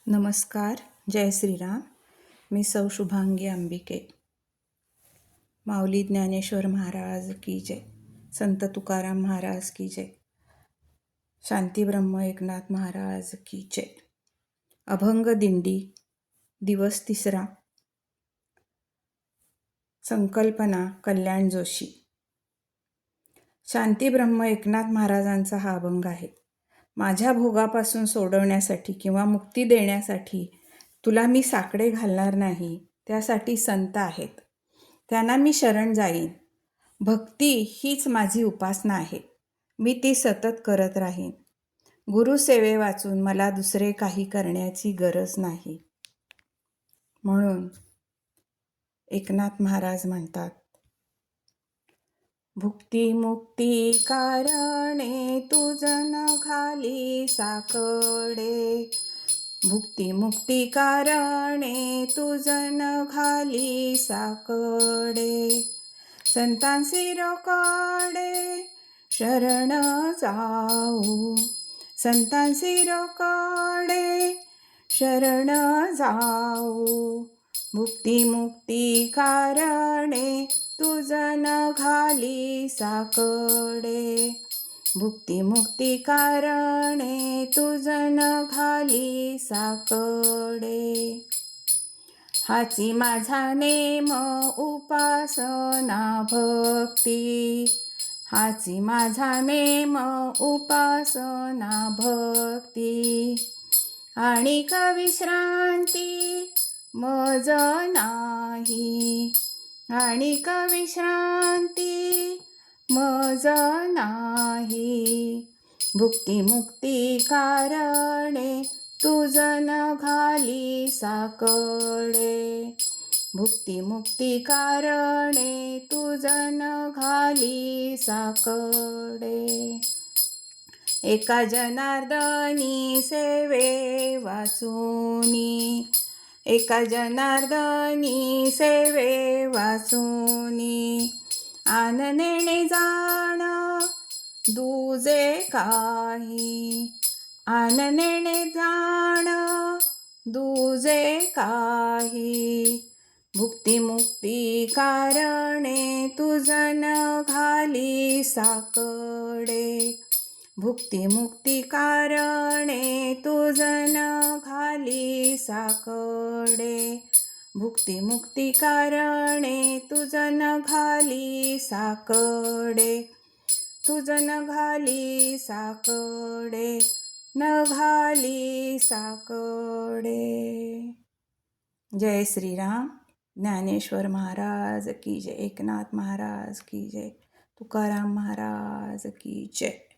नमस्कार. जय श्रीराम. मी सौ शुभांगी अंबिके. माऊली ज्ञानेश्वर महाराज की जय. संत तुकाराम महाराज की जय. शांती ब्रह्म एकनाथ महाराज की जय. अभंग दिंडी दिवस 3. संकल्पना कल्याण जोशी. शांती ब्रह्म एकनाथ महाराजांचा हा अभंग आहे. माझ्या भोगापासून सोडवण्यासाठी किंवा मुक्ती देण्यासाठी तुला मी साकडे घालणार नाही. त्यासाठी संत आहेत, त्यांना मी शरण जाईन. भक्ती हीच माझी उपासना आहे. मी ती सतत करत राहीन. गुरुसेवे वाचून मला दुसरे काही करण्याची गरज नाही. म्हणून एकनाथ महाराज म्हणतात, भुक्ती मुक्ती कारणे तुझन घाली साकडे. भुक्ती मुक्ती कारणे तुझन घाली साकडे. संतांसी रोकडे शरण जाऊ. संतांसी रोकडे शरण जाऊ. भुक्ती मुक्ती कारणे तुझन घाली साकडे. भुक्ती मुक्ती कारणे तुझन घाली साकडे. हाची माझा नेम उपासना भक्ती. हाची माझा नेम उपासना भक्ती. आणिक विश्रांती मज नाही. आणिक विश्रांती मज नाही. भुक्ती मुक्ती कारणे तुझन घाली साकडे. भुक्ती मुक्ती कारणे तुझन घाली साकडे. एका जनार्दनी सेवे वाचूनी. एका जनार्दनी सेवे वाचूनी. आन नेणे जाण दुजे काही. आन नेणे जाण दुजे काही. भुक्ती मुक्ती कारणे तुझन घाली साकडे. भुक्ती मुक्ती कारणे तुझन घाली साकडे. भुक्ती मुक्ती कारणे तुझन घाली साकडे. तुझन घाली साकडे. न घाली साकडे. जय श्रीराम. ज्ञानेश्वर महाराज की जय. एकनाथ महाराज की जय. तुकाराम महाराज की जय.